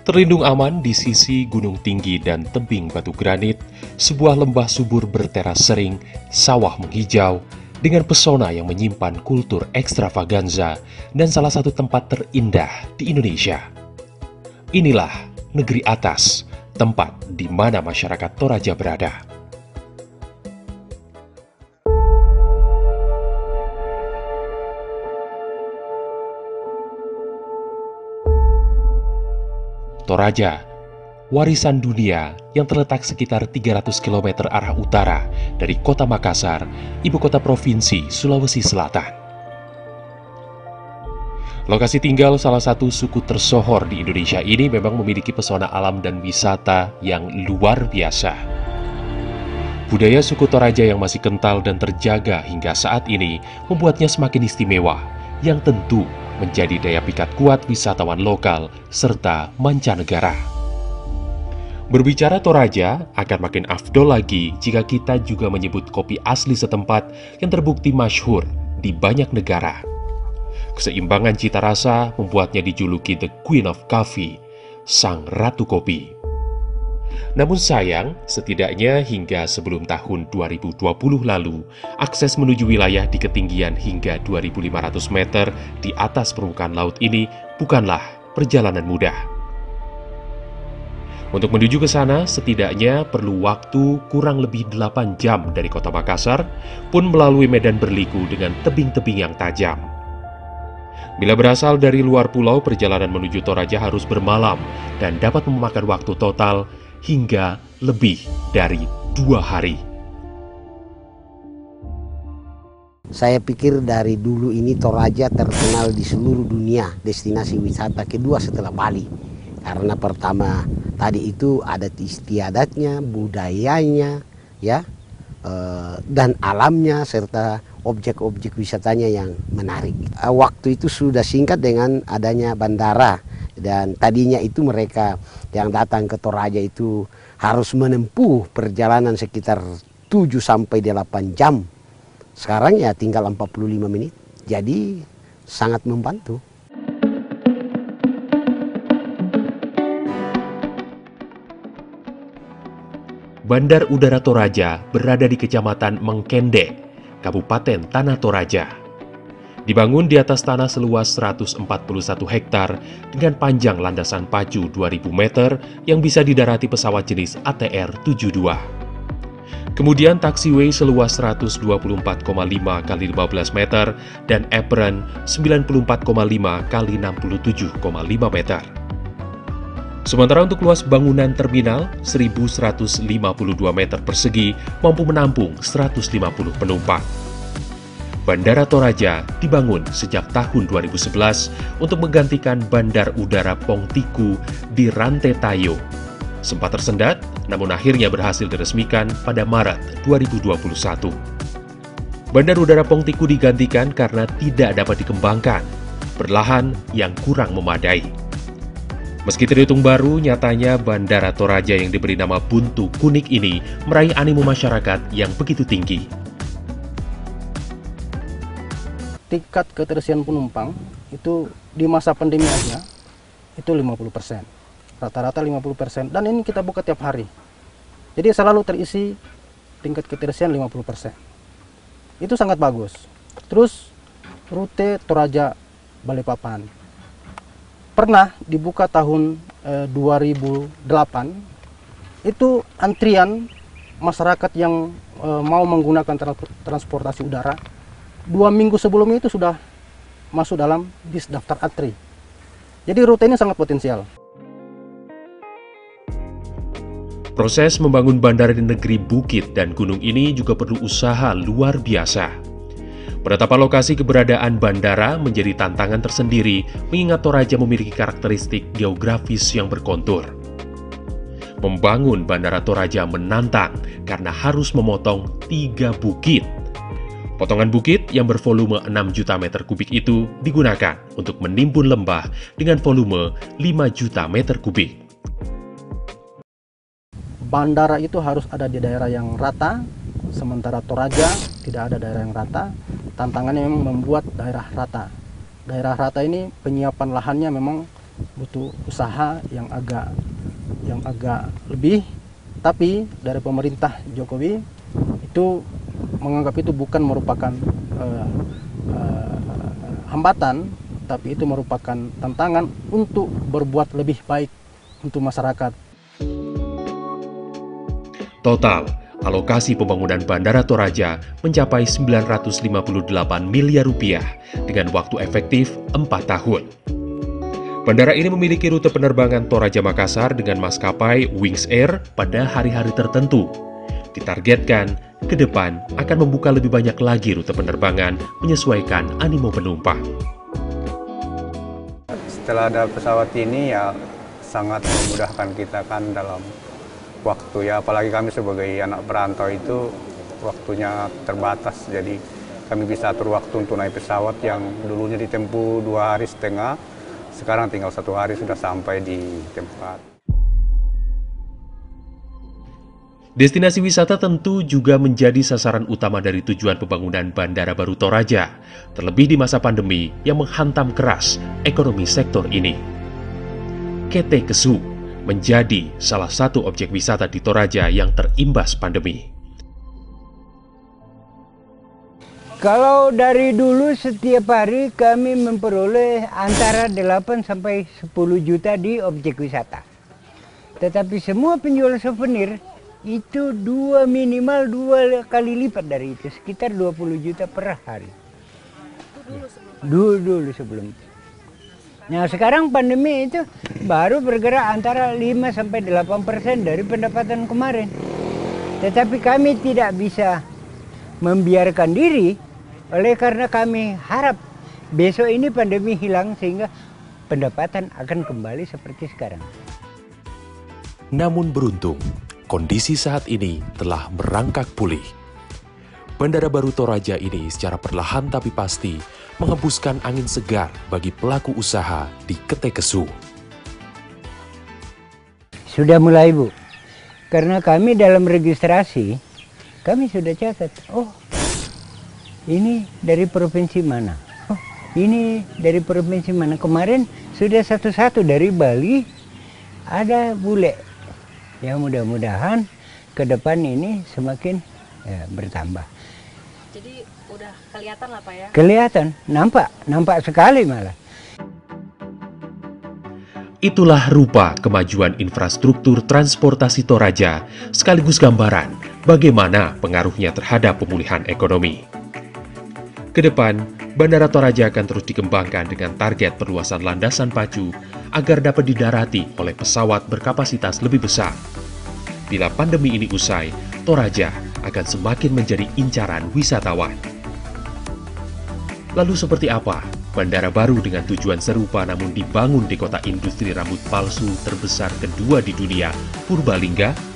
Terlindung aman di sisi gunung tinggi dan tebing batu granit, sebuah lembah subur berteras sering, sawah menghijau, dengan pesona yang menyimpan kultur ekstravaganza dan salah satu tempat terindah di Indonesia. Inilah negeri atas, tempat di mana masyarakat Toraja berada. Toraja, warisan dunia yang terletak sekitar 300 km arah utara dari kota Makassar, ibu kota provinsi Sulawesi Selatan. Lokasi tinggal salah satu suku tersohor di Indonesia ini memang memiliki pesona alam dan wisata yang luar biasa. Budaya suku Toraja yang masih kental dan terjaga hingga saat ini membuatnya semakin istimewa, yang tentu menjadi daya pikat kuat wisatawan lokal serta mancanegara. Berbicara Toraja akan makin afdol lagi jika kita juga menyebut kopi asli setempat yang terbukti masyhur di banyak negara. Keseimbangan cita rasa membuatnya dijuluki The Queen of Coffee, Sang Ratu Kopi. Namun sayang, setidaknya hingga sebelum tahun 2020 lalu, akses menuju wilayah di ketinggian hingga 2.500 meter di atas permukaan laut ini bukanlah perjalanan mudah. Untuk menuju ke sana, setidaknya perlu waktu kurang lebih 8 jam dari kota Makassar, pun melalui medan berliku dengan tebing-tebing yang tajam. Bila berasal dari luar pulau, perjalanan menuju Toraja harus bermalam dan dapat memakan waktu total hingga lebih dari 2 hari. Saya pikir dari dulu ini Toraja terkenal di seluruh dunia destinasi wisata kedua setelah Bali. Karena pertama tadi itu adat istiadatnya, budayanya, ya, dan alamnya serta objek-objek wisatanya yang menarik. Waktu itu sudah singkat dengan adanya bandara. Dan tadinya itu mereka yang datang ke Toraja itu harus menempuh perjalanan sekitar 7-8 jam. Sekarang ya tinggal 45 menit. Jadi sangat membantu. Bandar Udara Toraja berada di Kecamatan Mengkende, Kabupaten Tanah Toraja. Dibangun di atas tanah seluas 141 hektar dengan panjang landasan pacu 2000 meter yang bisa didarati pesawat jenis ATR-72. Kemudian taxiway seluas 124,5 x 15 meter dan apron 94,5 x 67,5 meter. Sementara untuk luas bangunan terminal 1152 meter persegi mampu menampung 150 penumpang. Bandara Toraja dibangun sejak tahun 2011 untuk menggantikan Bandar Udara Pongtiku di Rantai Tayo. Sempat tersendat, namun akhirnya berhasil diresmikan pada Maret 2021. Bandar Udara Pongtiku digantikan karena tidak dapat dikembangkan, berlahan yang kurang memadai. Meski terhitung baru, nyatanya Bandara Toraja yang diberi nama Buntu Kunik ini meraih animo masyarakat yang begitu tinggi. Tingkat keterisian penumpang itu di masa pandemi aja itu 50%, rata-rata 50%, dan ini kita buka tiap hari, jadi selalu terisi tingkat keterisian 50%. Itu sangat bagus. Terus rute Toraja Balikpapan pernah dibuka tahun 2008, itu antrian masyarakat yang mau menggunakan transportasi udara 2 minggu sebelumnya itu sudah masuk dalam list daftar antri. Jadi rute ini sangat potensial. Proses membangun bandara di negeri bukit dan gunung ini juga perlu usaha luar biasa. Penetapan lokasi keberadaan bandara menjadi tantangan tersendiri mengingat Toraja memiliki karakteristik geografis yang berkontur. Membangun Bandara Toraja menantang karena harus memotong 3 bukit. Potongan bukit yang bervolume 6 juta meter kubik itu digunakan untuk menimbun lembah dengan volume 5 juta meter kubik. Bandara itu harus ada di daerah yang rata, sementara Toraja tidak ada daerah yang rata. Tantangannya memang membuat daerah rata. Daerah rata ini penyiapan lahannya memang butuh usaha yang agak lebih. Tapi dari pemerintah Jokowi itu menganggap itu bukan merupakan hambatan, tapi itu merupakan tantangan untuk berbuat lebih baik untuk masyarakat. Total, alokasi pembangunan Bandara Toraja mencapai 958 miliar rupiah dengan waktu efektif 4 tahun. Bandara ini memiliki rute penerbangan Toraja Makassar dengan maskapai Wings Air pada hari-hari tertentu. Ditargetkan, ke depan akan membuka lebih banyak lagi rute penerbangan menyesuaikan animo penumpang. Setelah ada pesawat ini ya sangat memudahkan kita kan dalam waktu ya, apalagi kami sebagai anak perantau itu waktunya terbatas, jadi kami bisa atur waktu untuk naik pesawat yang dulunya ditempuh 2,5 hari, sekarang tinggal 1 hari sudah sampai di tempat. Destinasi wisata tentu juga menjadi sasaran utama dari tujuan pembangunan Bandara Baru Toraja, terlebih di masa pandemi yang menghantam keras ekonomi sektor ini. KT Kesu menjadi salah satu objek wisata di Toraja yang terimbas pandemi. Kalau dari dulu setiap hari kami memperoleh antara 8 sampai 10 juta di objek wisata. Tetapi semua penjual souvenir itu minimal 2 kali lipat dari itu, sekitar 20 juta per hari. Dulu sebelum itu. Nah sekarang pandemi itu baru bergerak antara 5-8% dari pendapatan kemarin. Tetapi kami tidak bisa membiarkan diri, oleh karena kami harap besok ini pandemi hilang sehingga pendapatan akan kembali seperti sekarang. Namun beruntung, kondisi saat ini telah merangkak pulih. Bandara Baru Toraja ini secara perlahan tapi pasti menghembuskan angin segar bagi pelaku usaha di KT Kesu. Sudah mulai, Bu. Karena kami dalam registrasi, kami sudah catat, oh ini dari provinsi mana, oh ini dari provinsi mana. Kemarin sudah satu-satu dari Bali, ada bule. Ya mudah-mudahan ke depan ini semakin bertambah. Jadi udah kelihatan lah Pak ya? Kelihatan, nampak sekali malah. Itulah rupa kemajuan infrastruktur transportasi Toraja, sekaligus gambaran bagaimana pengaruhnya terhadap pemulihan ekonomi. Ke depan, Bandara Toraja akan terus dikembangkan dengan target perluasan landasan pacu agar dapat didarati oleh pesawat berkapasitas lebih besar. Bila pandemi ini usai, Toraja akan semakin menjadi incaran wisatawan. Lalu seperti apa bandara baru dengan tujuan serupa namun dibangun di kota industri rambut palsu terbesar kedua di dunia, Purbalingga?